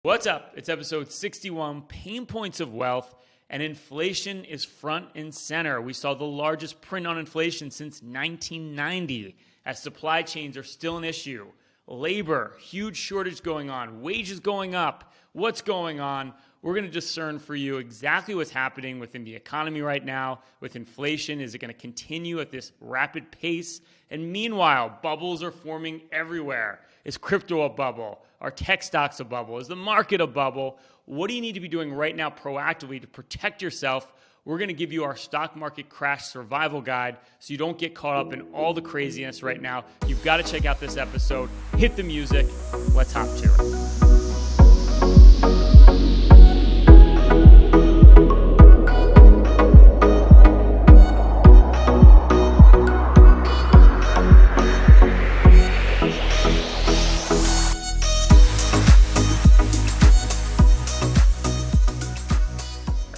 What's up? It's episode 61, Pain Points of Wealth, and inflation is front and center. We saw the largest print on inflation since 1990, as supply chains are still an issue. Labor, huge shortage going on, wages going up. What's going on? We're going to discern for you exactly what's happening within the economy right now with inflation. Is it going to continue at this rapid pace? And meanwhile, bubbles are forming everywhere. Is crypto a bubble? Are tech stocks a bubble? Is the market a bubble? What do you need to be doing right now proactively to protect yourself? We're going to give you our stock market crash survival guide so you don't get caught up in all the craziness right now. You've got to check out this episode. Hit the music. Let's hop to it.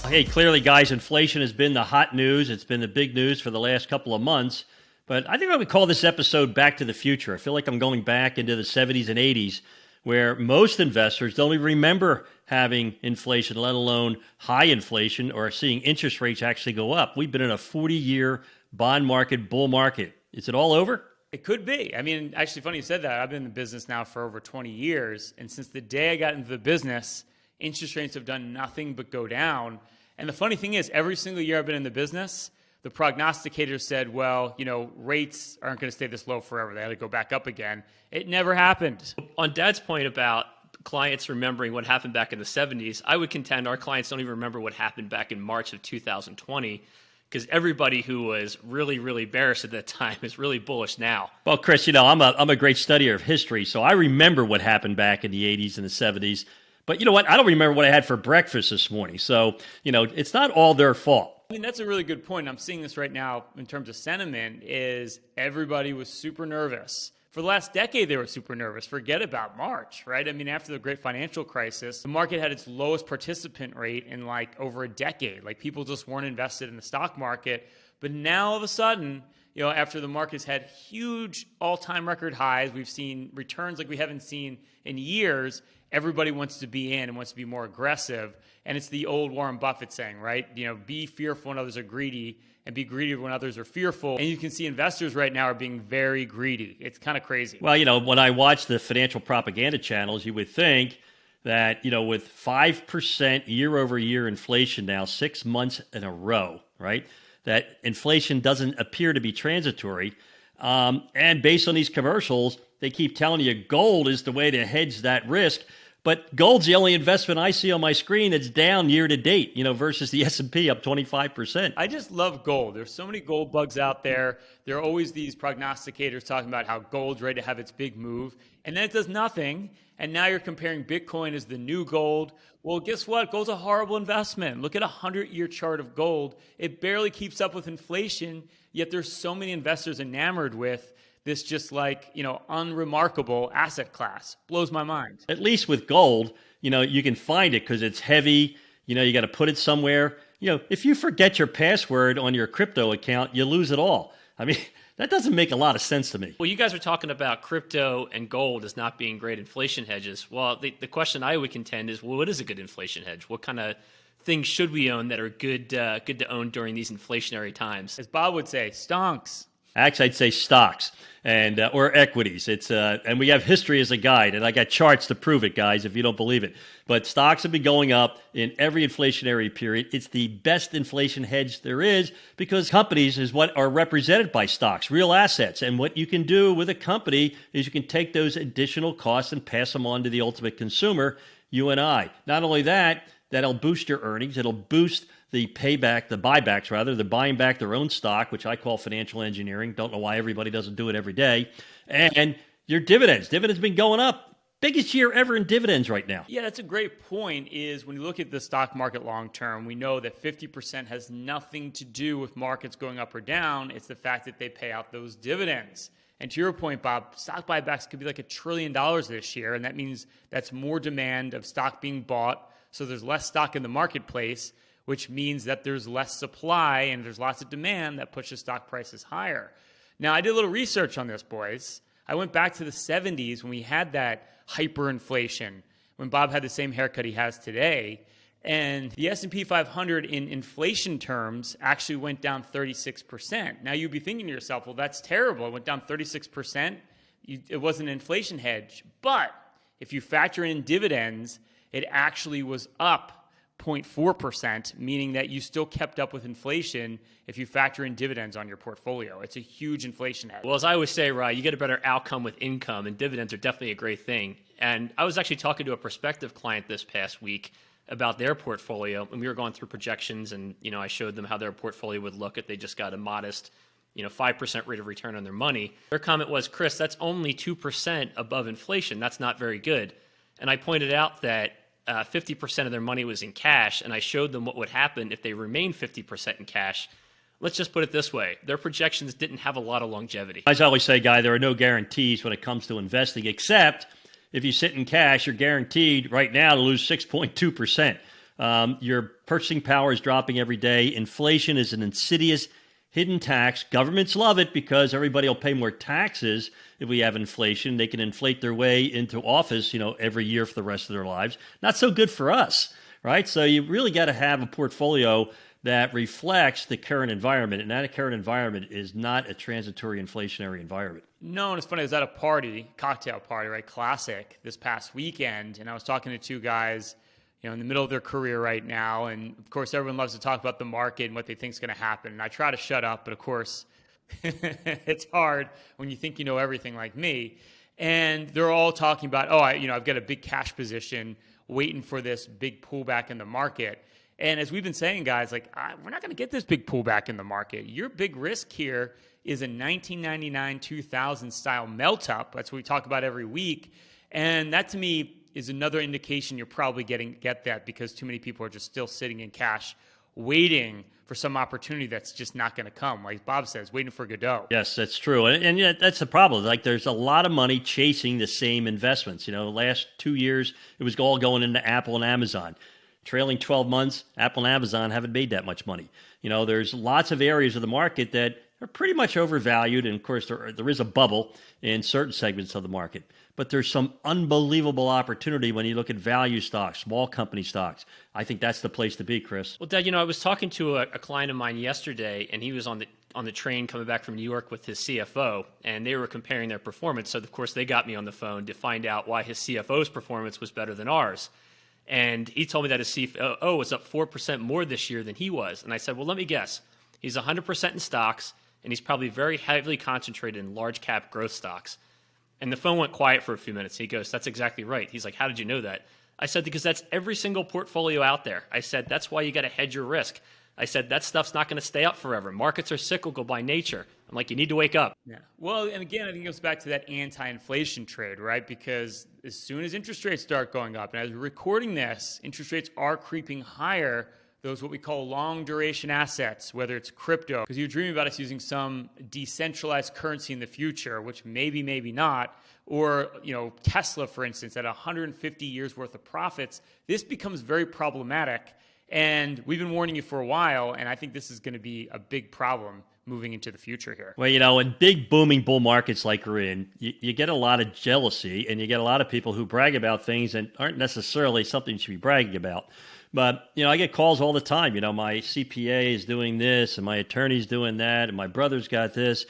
Hey, clearly, guys, inflation has been the hot news. It's been the big news for the last couple of months. But I think I would call this episode Back to the Future. I feel like I'm going back into the 70s and 80s, where most investors don't even remember having inflation, let alone high inflation, or seeing interest rates actually go up. We've been in a 40-year bond market, bull market. Is it all over? It could be. I mean, actually, funny you said that. I've been in the business now for over 20 years. And since the day I got into the business, interest rates have done nothing but go down. And the funny thing is, every single year I've been in the business, the prognosticators said, well, rates aren't going to stay this low forever. They had to go back up again. It never happened. On Dad's point about clients remembering what happened back in the 70s, I would contend our clients don't even remember what happened back in March of 2020, because everybody who was really, really bearish at that time is really bullish now. Well, Chris, I'm a great studier of history, so I remember what happened back in the 80s and the 70s. But you know what? I don't remember what I had for breakfast this morning. So, it's not all their fault. I mean, that's a really good point. I'm seeing this right now in terms of sentiment is everybody was super nervous. For the last decade, they were super nervous. Forget about March, right? I mean, after the great financial crisis, the market had its lowest participant rate in over a decade. People just weren't invested in the stock market. But now all of a sudden, after the market's had huge all-time record highs, we've seen returns like we haven't seen in years. Everybody wants to be in and wants to be more aggressive. And it's the old Warren Buffett saying, right? Be fearful when others are greedy and be greedy when others are fearful. And you can see investors right now are being very greedy. It's kind of crazy. Well, when I watch the financial propaganda channels, you would think that, with 5% year over year inflation now, 6 months in a row, right? That inflation doesn't appear to be transitory. And based on these commercials, they keep telling you gold is the way to hedge that risk. But gold's the only investment I see on my screen that's down year to date, versus the S&P up 25%. I just love gold. There's so many gold bugs out there. There are always these prognosticators talking about how gold's ready to have its big move. And then it does nothing. And now you're comparing Bitcoin as the new gold. Well, guess what? Gold's a horrible investment. Look at a 100-year chart of gold. It barely keeps up with inflation, yet there's so many investors enamored with this just unremarkable asset class. Blows my mind. At least with gold, you can find it because it's heavy. You got to put it somewhere. If you forget your password on your crypto account, you lose it all. I mean, that doesn't make a lot of sense to me. Well, you guys are talking about crypto and gold as not being great inflation hedges. Well, the question I would contend is, well, what is a good inflation hedge? What kind of things should we own that are good to own during these inflationary times? As Bob would say, stonks. Actually, I'd say stocks and or equities. It's and we have history as a guide, and I got charts to prove it, guys, if you don't believe it. But stocks have been going up in every inflationary period. It's the best inflation hedge there is because companies is what are represented by stocks, real assets. And what you can do with a company is you can take those additional costs and pass them on to the ultimate consumer, you and I. Not only that, that'll boost your earnings. It'll boost the buybacks rather. They're buying back their own stock, which I call financial engineering. Don't know why everybody doesn't do it every day. And your dividends. Dividends been going up. Biggest year ever in dividends right now. Yeah, that's a great point is when you look at the stock market long term, we know that 50% has nothing to do with markets going up or down. It's the fact that they pay out those dividends. And to your point, Bob, stock buybacks could be like $1 trillion this year. And that means that's more demand of stock being bought. So there's less stock in the marketplace, which means that there's less supply and there's lots of demand that pushes stock prices higher. Now, I did a little research on this, boys. I went back to the 70s when we had that hyperinflation, when Bob had the same haircut he has today. And the S&P 500 in inflation terms actually went down 36%. Now you'd be thinking to yourself, well, that's terrible. It went down 36%. It wasn't an inflation hedge. But if you factor in dividends, it actually was up 0.4%, meaning that you still kept up with inflation if you factor in dividends on your portfolio. It's a huge inflation hedge. Well, as I always say, Ryan, you get a better outcome with income, and dividends are definitely a great thing. And I was actually talking to a prospective client this past week about their portfolio, and we were going through projections, and I showed them how their portfolio would look if they just got a modest 5% rate of return on their money. Their comment was, Chris, that's only 2% above inflation. That's not very good. And I pointed out that 50% of their money was in cash, and I showed them what would happen if they remained 50% in cash. Let's just put it this way. Their projections didn't have a lot of longevity. As I always say, Guy, there are no guarantees when it comes to investing, except if you sit in cash, you're guaranteed right now to lose 6.2%. Your purchasing power is dropping every day. Inflation is an insidious hidden tax. Governments love it because everybody will pay more taxes if we have inflation. They can inflate their way into office, every year for the rest of their lives. Not so good for us, right? So you really got to have a portfolio that reflects the current environment, and that current environment is not a transitory inflationary environment. No, and it's funny, I was at a party, cocktail party, right, classic, this past weekend, and I was talking to two guys, in the middle of their career right now, and of course everyone loves to talk about the market and what they think is going to happen, and I try to shut up, but of course it's hard when you think you know everything like me, and they're all talking about, I've got a big cash position waiting for this big pullback in the market. And as we've been saying, guys, we're not going to get this big pullback in the market. Your big risk here is a 1999-2000 style melt up. That's what we talk about every week. And that, to me, is another indication you're probably get that because too many people are just still sitting in cash waiting for some opportunity that's just not going to come. Like Bob says, waiting for Godot. Yes, that's true. And yet that's the problem. There's a lot of money chasing the same investments. The last 2 years, it was all going into Apple and Amazon. Trailing 12 months, Apple and Amazon haven't made that much money. There's lots of areas of the market that are pretty much overvalued. And of course, there is a bubble in certain segments of the market. But there's some unbelievable opportunity when you look at value stocks, small company stocks. I think that's the place to be, Chris. Well, Dad, I was talking to a client of mine yesterday, and he was on the train coming back from New York with his CFO, and they were comparing their performance. So, of course, they got me on the phone to find out why his CFO's performance was better than ours. And he told me that his CFO was up 4% more this year than he was. And I said, well, let me guess. He's 100% in stocks, and he's probably very heavily concentrated in large cap growth stocks. And the phone went quiet for a few minutes. He goes, that's exactly right. He's like, how did you know that? I said, because that's every single portfolio out there. I said, that's why you got to hedge your risk. I said, that stuff's not going to stay up forever. Markets are cyclical by nature. I'm like, you need to wake up. Yeah. Well, and again, I think it goes back to that anti-inflation trade, right? Because as soon as interest rates start going up, and as we're recording this, interest rates are creeping higher. Those what we call long duration assets, whether it's crypto, because you're dreaming about us using some decentralized currency in the future, which maybe not, or Tesla, for instance, at 150 years worth of profits. This becomes very problematic. And we've been warning you for a while, and I think this is going to be a big problem moving into the future here. Well, in big booming bull markets like we're in, you get a lot of jealousy, and you get a lot of people who brag about things that aren't necessarily something you should be bragging about. But, I get calls all the time. My CPA is doing this, and my attorney's doing that, and my brother's got this.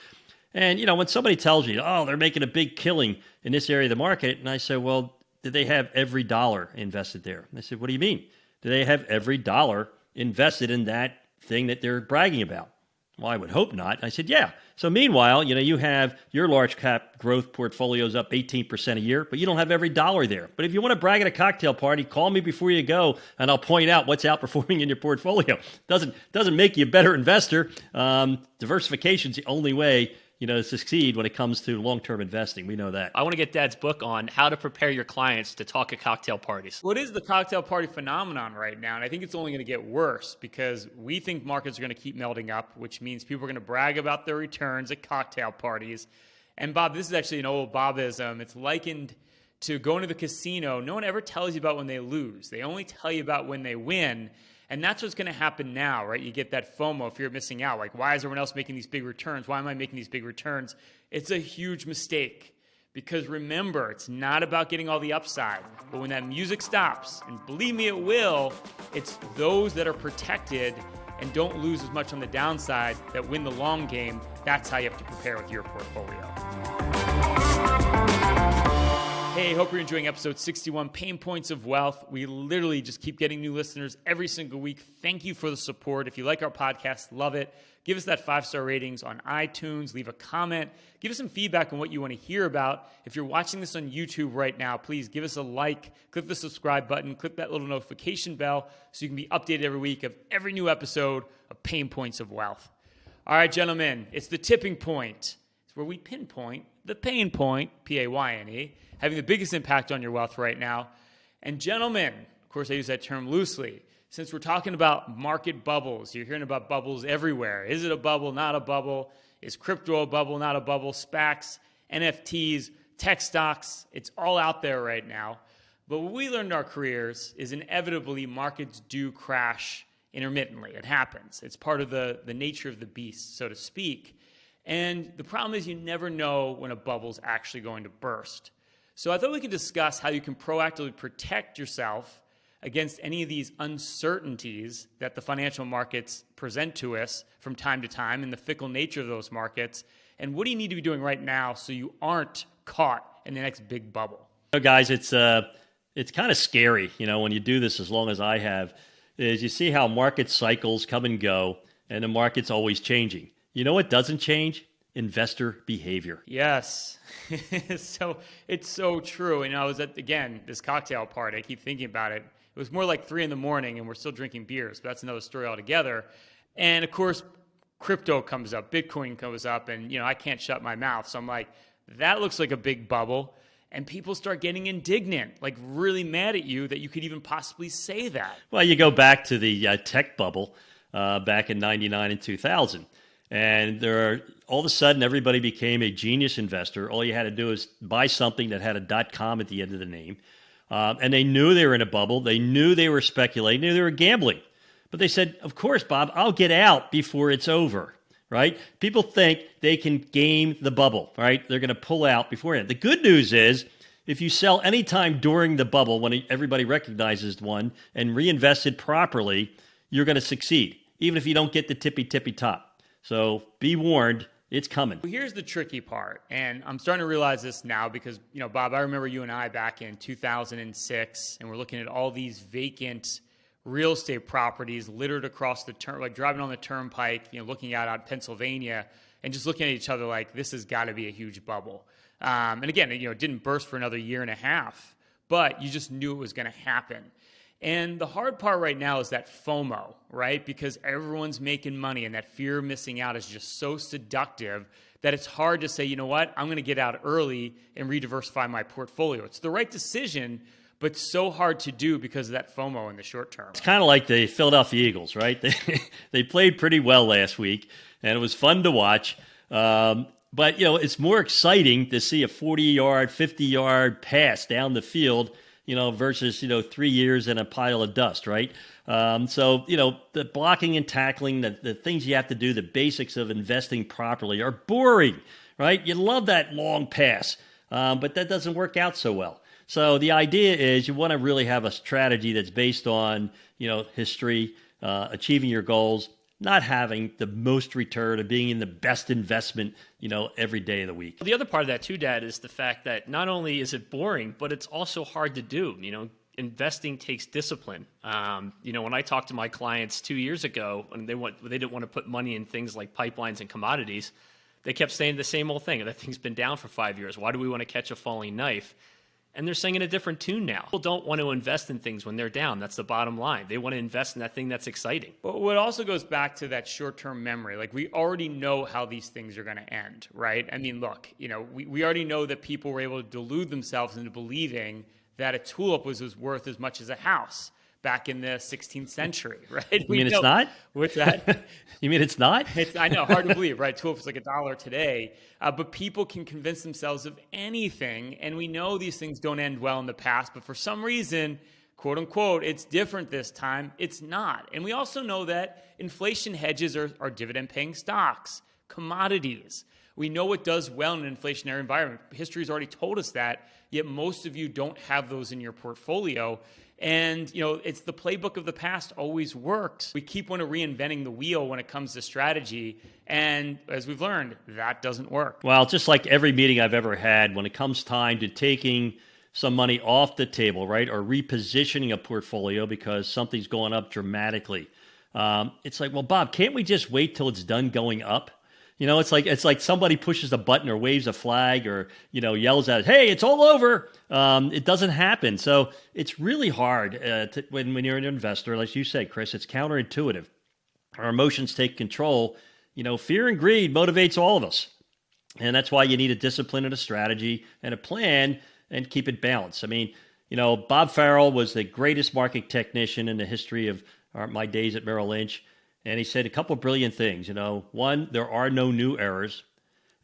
And, when somebody tells you, they're making a big killing in this area of the market, and I say, well, did they have every dollar invested there? And they said, what do you mean? Do they have every dollar invested in that thing that they're bragging about? Well, I would hope not. I said, yeah. So meanwhile, you have your large cap growth portfolios up 18% a year, but you don't have every dollar there. But if you want to brag at a cocktail party, call me before you go, and I'll point out what's outperforming in your portfolio. Doesn't make you a better investor. Diversification's the only way to succeed when it comes to long-term investing. We know that. I want to get Dad's book on how to prepare your clients to talk at cocktail parties. Well, it is the cocktail party phenomenon right now, and I think it's only going to get worse because we think markets are going to keep melting up, which means people are going to brag about their returns at cocktail parties. And Bob, this is actually an old Bobism. It's likened to going to the casino. No one ever tells you about when they lose. They only tell you about when they win. And that's what's going to happen now, right? You get that FOMO, fear of missing out. Like, why is everyone else making these big returns? Why am I making these big returns? It's a huge mistake Because remember, it's not about getting all the upside, but when that music stops, and believe me, it will, it's those that are protected and don't lose as much on the downside that win the long game. That's how you have to prepare with your portfolio. Hey, hope you're enjoying episode 61, Pain Points of Wealth. We literally just keep getting new listeners every single week. Thank you for the support. If you like our podcast, love it. Give us that 5-star ratings on iTunes. Leave a comment. Give us some feedback on what you want to hear about. If you're watching this on YouTube right now, please give us a like. Click the subscribe button. Click that little notification bell so you can be updated every week of every new episode of Pain Points of Wealth. All right, gentlemen, it's the tipping point. It's where we pinpoint the pain point, P-A-Y-N-E, having the biggest impact on your wealth right now. And gentlemen, of course, I use that term loosely. Since we're talking about market bubbles, you're hearing about bubbles everywhere. Is it a bubble, not a bubble? Is crypto a bubble, not a bubble? SPACs, NFTs, tech stocks, it's all out there right now. But what we learned in our careers is inevitably markets do crash intermittently. It happens. It's part of the nature of the beast, so to speak. And the problem is you never know when a bubble's actually going to burst. So I thought we could discuss how you can proactively protect yourself against any of these uncertainties that the financial markets present to us from time to time and the fickle nature of those markets. And what do you need to be doing right now so you aren't caught in the next big bubble? Guys, it's kind of scary, when you do this as long as I have, is you see how market cycles come and go, and the market's always changing. You know what doesn't change? Investor behavior. Yes. So it's so true. And I was at, again, this cocktail party. I keep thinking about it. It was more like 3 a.m. and we're still drinking beers, but that's another story altogether. And of course, crypto comes up, Bitcoin comes up, and I can't shut my mouth. So I'm like, that looks like a big bubble. And people start getting indignant, like really mad at you that you could even possibly say that. Well, you go back to the tech bubble back in 99 and 2000. And all of a sudden, everybody became a genius investor. All you had to do is buy something that had a .com at the end of the name. And they knew they were in a bubble. They knew they were speculating. They knew they were gambling. But they said, of course, Bob, I'll get out before it's over, right? People think they can game the bubble, right? They're going to pull out beforehand. The good news is, if you sell anytime during the bubble when everybody recognizes one and reinvest it properly, you're going to succeed, even if you don't get the tippy top. So be warned, it's coming. Here's the tricky part, and I'm starting to realize this now because, Bob, I remember you and I back in 2006, and we're looking at all these vacant real estate properties littered across the like driving on the turnpike, looking out on Pennsylvania, and just looking at each other like this has got to be a huge bubble. And again, it didn't burst for another year and a half, but you just knew it was going to happen. And the hard part right now is that FOMO, right? Because everyone's making money and that fear of missing out is just so seductive that it's hard to say, you know what, I'm going to get out early and rediversify my portfolio. It's the right decision, but so hard to do because of that FOMO in the short term. It's kind of like the Philadelphia Eagles, right? They played pretty well last week, and it was fun to watch. But, it's more exciting to see a 40-yard, 50-yard pass down the field versus, 3 years in a pile of dust, right? So, the blocking and tackling, the things you have to do, the basics of investing properly are boring, right? You love that long pass, but that doesn't work out so well. So the idea is you want to really have a strategy that's based on, history, achieving your goals, not having the most return or being in the best investment, every day of the week. The other part of that too, Dad, is the fact that not only is it boring, but it's also hard to do. Investing takes discipline. When I talked to my clients 2 years ago, and they didn't want to put money in things like pipelines and commodities, they kept saying the same old thing. That thing's been down for 5 years. Why do we want to catch a falling knife? And they're singing a different tune now. People don't want to invest in things when they're down. That's the bottom line. They want to invest in that thing that's exciting. But what also goes back to that short-term memory, like we already know how these things are going to end, right? I mean, look, we already know that people were able to delude themselves into believing that a tulip was worth as much as a house back in the 16th century, right? You mean it's not? What's that? You mean it's not? I know, hard to believe, right? Tulip is like $1 today. But people can convince themselves of anything, and we know these things don't end well in the past, but for some reason, quote unquote, it's different this time. It's not. And we also know that inflation hedges are dividend-paying stocks, commodities. We know what does well in an inflationary environment. History's already told us that, yet most of you don't have those in your portfolio. And, it's the playbook of the past always works. We keep on reinventing the wheel when it comes to strategy. And as we've learned, that doesn't work. Well, just like every meeting I've ever had, when it comes time to taking some money off the table, right, or repositioning a portfolio because something's going up dramatically, it's like, well, Bob, can't we just wait till it's done going up? It's like somebody pushes a button or waves a flag or, yells out, hey, it's all over. It doesn't happen. So it's really hard when you're an investor, like you said, Chris, it's counterintuitive. Our emotions take control. Fear and greed motivates all of us. And that's why you need a discipline and a strategy and a plan and keep it balanced. I mean, Bob Farrell was the greatest market technician in the history of my days at Merrill Lynch. And he said a couple of brilliant things. One, there are no new errors.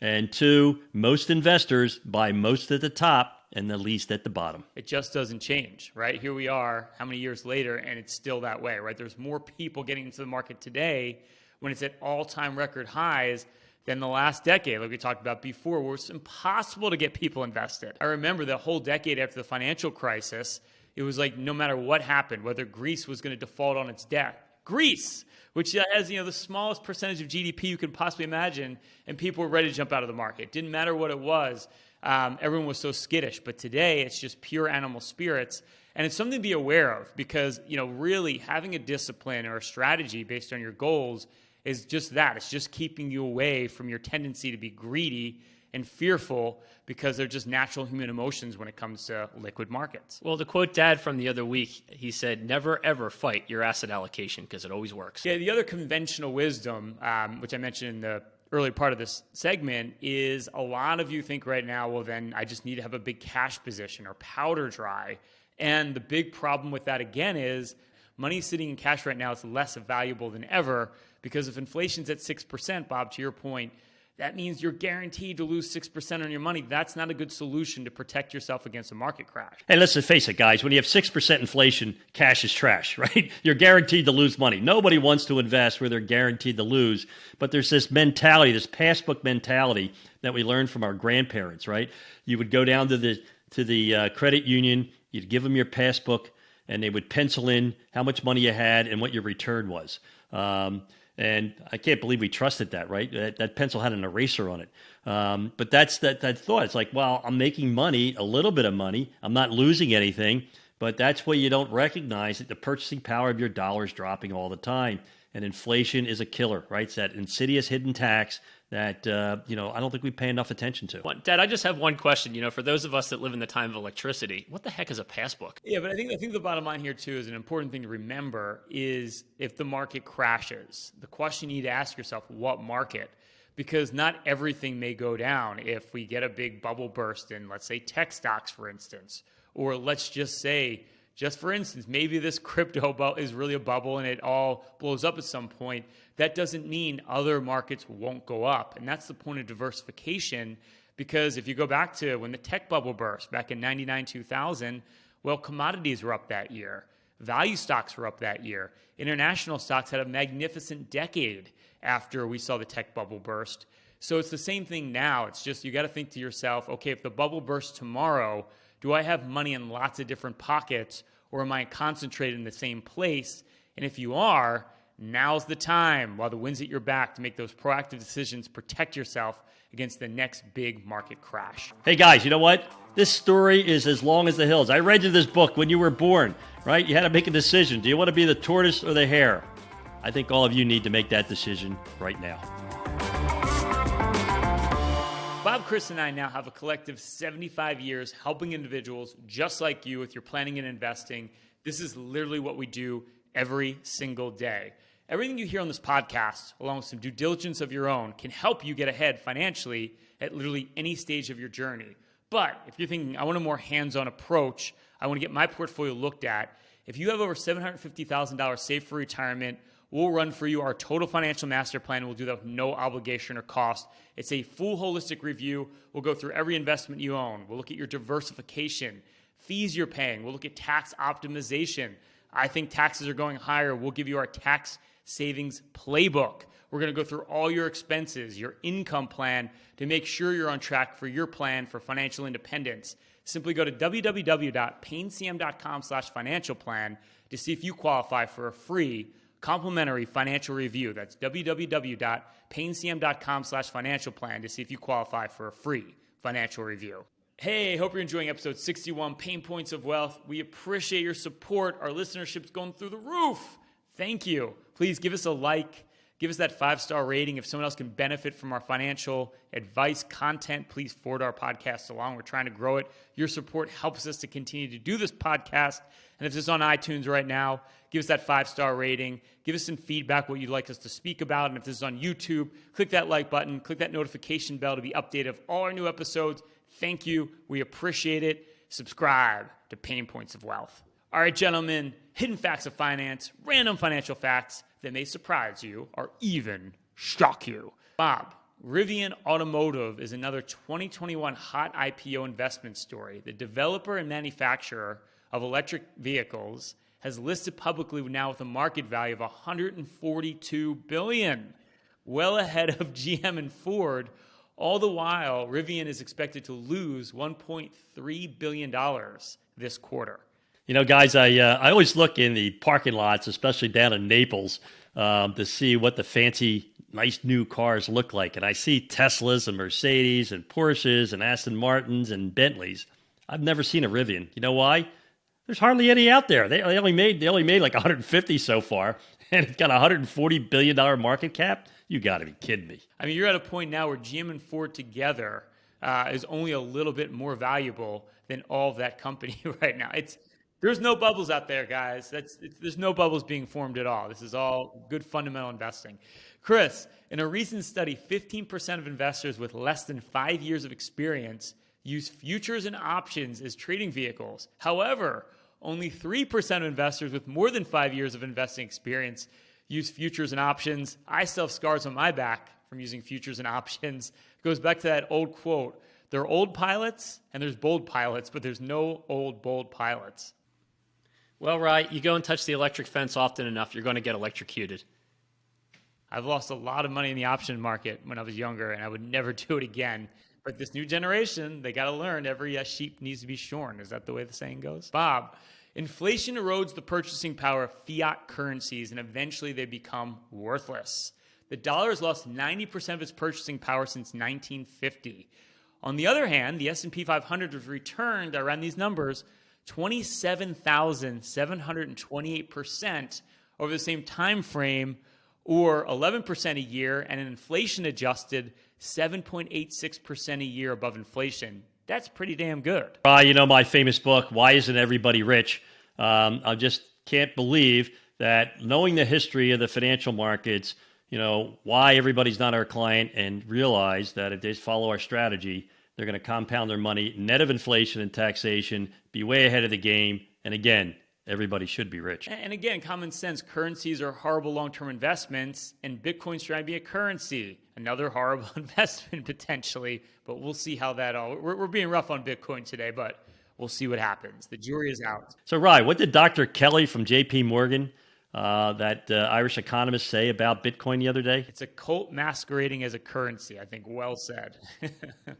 And two, most investors buy most at the top and the least at the bottom. It just doesn't change, right? Here we are, how many years later, and it's still that way, right? There's more people getting into the market today when it's at all-time record highs than the last decade, like we talked about before, where it's impossible to get people invested. I remember the whole decade after the financial crisis, it was like no matter what happened, whether Greece was going to default on its debt. Greece, which has the smallest percentage of GDP you can possibly imagine, and people were ready to jump out of the market. It didn't matter what it was. Everyone was so skittish. But today, it's just pure animal spirits. And it's something to be aware of because, really having a discipline or a strategy based on your goals is just that. It's just keeping you away from your tendency to be greedy and fearful because they're just natural human emotions when it comes to liquid markets. Well, to quote Dad from the other week, he said, never, ever fight your asset allocation because it always works. Yeah, the other conventional wisdom, which I mentioned in the early part of this segment, is a lot of you think right now, well, then I just need to have a big cash position or powder dry. And the big problem with that, again, is money sitting in cash right now is less valuable than ever because if inflation's at 6%, Bob, to your point, that means you're guaranteed to lose 6% on your money. That's not a good solution to protect yourself against a market crash. And let's face it, guys, when you have 6% inflation, cash is trash, right? You're guaranteed to lose money. Nobody wants to invest where they're guaranteed to lose. But there's this mentality, this passbook mentality that we learned from our grandparents, right? You would go down to the credit union, you'd give them your passbook, and they would pencil in how much money you had and what your return was. And I can't believe we trusted that, right? That pencil had an eraser on it. But that's that thought. It's like, well, I'm making money, a little bit of money. I'm not losing anything. But that's where you don't recognize that the purchasing power of your dollar is dropping all the time. And inflation is a killer, right? It's that insidious hidden tax that, I don't think we pay enough attention to. Dad, I just have one question. For those of us that live in the time of electricity, what the heck is a passbook? Yeah, but I think the bottom line here, too, is an important thing to remember is if the market crashes, the question you need to ask yourself, what market? Because not everything may go down if we get a big bubble burst in, let's say, tech stocks, for instance. Or let's just say, just for instance, maybe this crypto is really a bubble and it all blows up at some point. That doesn't mean other markets won't go up. And that's the point of diversification because if you go back to when the tech bubble burst back in 99, 2000, well, commodities were up that year. Value stocks were up that year. International stocks had a magnificent decade after we saw the tech bubble burst. So it's the same thing now. It's just you got to think to yourself, okay, if the bubble bursts tomorrow, do I have money in lots of different pockets or am I concentrated in the same place? And if you are, now's the time while the wind's at your back to make those proactive decisions, protect yourself against the next big market crash. Hey guys, you know what? This story is as long as the hills. I read you this book when you were born, right? You had to make a decision. Do you want to be the tortoise or the hare? I think all of you need to make that decision right now. Bob, Chris, and I now have a collective 75 years helping individuals just like you with your planning and investing. This is literally what we do every single day. Everything you hear on this podcast, along with some due diligence of your own, can help you get ahead financially at literally any stage of your journey. But if you're thinking, I want a more hands-on approach, I want to get my portfolio looked at, if you have over $750,000 saved for retirement, we'll run for you our total financial master plan. We'll do that with no obligation or cost. It's a full holistic review. We'll go through every investment you own. We'll look at your diversification, fees you're paying. We'll look at tax optimization. I think taxes are going higher. We'll give you our tax savings playbook. We're going to go through all your expenses, your income plan to make sure you're on track for your plan for financial independence. Simply go to www.paincm.com/financial plan to see if you qualify for a free complimentary financial review. That's www.paincm.com/financial plan to see if you qualify for a free financial review. Hey, hope you're enjoying episode 61, Pain Points of Wealth. We appreciate your support. Our listenership's going through the roof. Thank you. Please give us a like. Give us that 5-star rating. If someone else can benefit from our financial advice content, please forward our podcast along. We're trying to grow it. Your support helps us to continue to do this podcast. And if this is on iTunes right now, give us that 5-star rating. Give us some feedback, what you'd like us to speak about. And if this is on YouTube, click that like button. Click that notification bell to be updated of all our new episodes. Thank you. We appreciate it. Subscribe to Pain Points of Wealth. All right, gentlemen, hidden facts of finance, random financial facts that may surprise you or even shock you. Bob, Rivian Automotive is another 2021 hot IPO investment story. The developer and manufacturer of electric vehicles has listed publicly now with a market value of $142 billion, well ahead of GM and Ford. All the while, Rivian is expected to lose $1.3 billion this quarter. You know, guys, I always look in the parking lots, especially down in Naples, to see what the fancy, nice new cars look like. And I see Teslas and Mercedes and Porsches and Aston Martins and Bentleys. I've never seen a Rivian. You know why? There's hardly any out there. They only made like 150 so far, and it's got a $140 billion market cap. You got to be kidding me. I mean, you're at a point now where GM and Ford together is only a little bit more valuable than all of that company right now. There's no bubbles out there, guys. There's no bubbles being formed at all. This is all good fundamental investing. Chris, in a recent study, 15% of investors with less than 5 years of experience use futures and options as trading vehicles. However, only 3% of investors with more than 5 years of investing experience use futures and options. I still have scars on my back from using futures and options. It goes back to that old quote. There are old pilots and there's bold pilots, but there's no old, bold pilots. Well, right, you go and touch the electric fence often enough, you're going to get electrocuted. I've lost a lot of money in the option market when I was younger, and I would never do it again. But this new generation, they got to learn every sheep needs to be shorn. Is that the way the saying goes? Bob, inflation erodes the purchasing power of fiat currencies, and eventually they become worthless. The dollar has lost 90% of its purchasing power since 1950. On the other hand, the S&P 500 has returned, around these numbers, 27,728% over the same time frame, or 11% a year, and an inflation-adjusted 7.86% a year above inflation. That's pretty damn good. You know my famous book, Why Isn't Everybody Rich? I just can't believe that, knowing the history of the financial markets, you know, why everybody's not our client, and realize that if they follow our strategy, they're going to compound their money net of inflation and taxation, be way ahead of the game. And again, everybody should be rich. And again, common sense, currencies are horrible long-term investments, and Bitcoin's trying to be a currency. Another horrible investment potentially, but we'll see how that all... We're being rough on Bitcoin today, but we'll see what happens. The jury is out. So, Rye, what did Dr. Kelly from J.P. Morgan, that Irish economist, say about Bitcoin the other day? It's a cult masquerading as a currency, I think. Well said.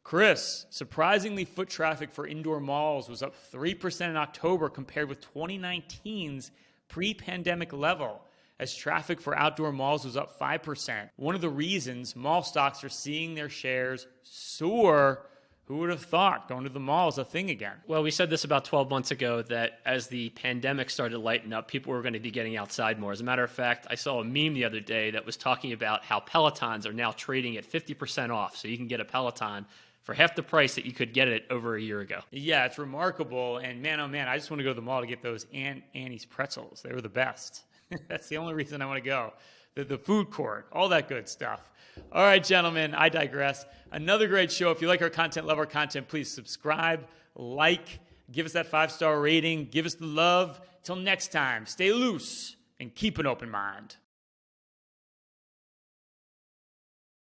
Chris, surprisingly, foot traffic for indoor malls was up 3% in October compared with 2019's pre-pandemic level, as traffic for outdoor malls was up 5%. One of the reasons mall stocks are seeing their shares soar. Who would have thought going to the mall is a thing again? Well, we said this about 12 months ago, that as the pandemic started to lighten up, people were going to be getting outside more. As a matter of fact, I saw a meme the other day that was talking about how Pelotons are now trading at 50% off. So you can get a Peloton for half the price that you could get it over a year ago. Yeah, it's remarkable. And man, oh man, I just want to go to the mall to get those Annie's pretzels. They were the best. That's the only reason I want to go. The food court, all that good stuff. All right, gentlemen, I digress. Another great show. If you like our content, love our content, please subscribe, like, give us that 5-star rating, give us the love. Till next time, stay loose and keep an open mind.